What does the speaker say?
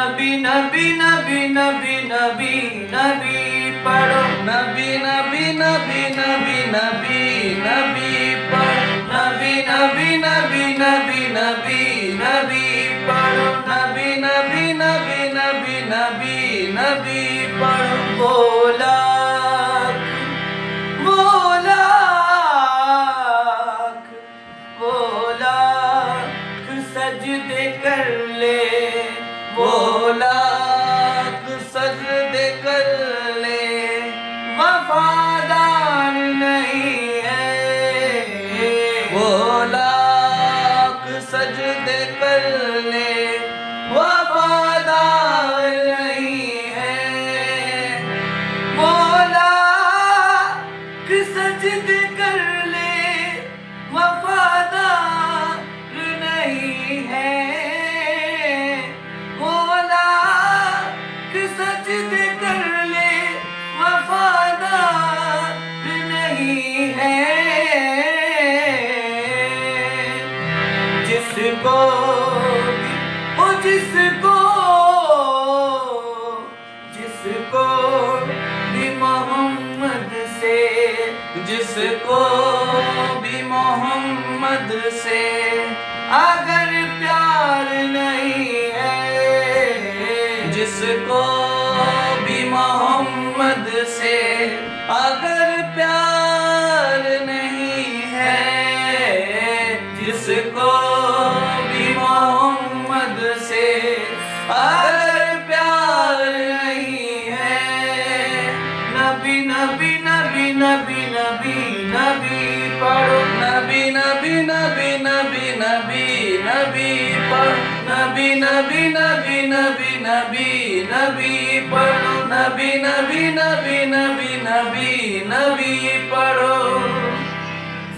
नबी नबी नबी नबी नबी नबी पढ़ो, नबी नबी नबी नबी नबी नबी पढ़ो, नबी नबी नबी नबी नबी नबी पढ़ो, नबी नबी नबी नबी नबी नबी पढ़ो। बोला बोला बोला सजदे कर ले, बोला सजदे कर ले, वफादार नहीं है, बोला सजदे कर ले, वफादार नहीं है, बोला सजदे कर ले, वफादार नहीं है, सजदे कर ले, वफादार नहीं है। जिसको ओ जिसको जिसको भी मोहम्मद से, जिसको भी मोहम्मद से अगर प्यार नहीं है, जिसको भी मोहम्मद से अगर प्यार नहीं है, जिसको भी मोहम्मद से अगर प्यार नहीं है, नबी नबी नबी नबी नबी नबी पढ़ो, नबी नबी नबी नबी नबी नबी पढ़ो, नबी नबी नबी नबी नबी नबी पढ़ो, नबी नबी नबी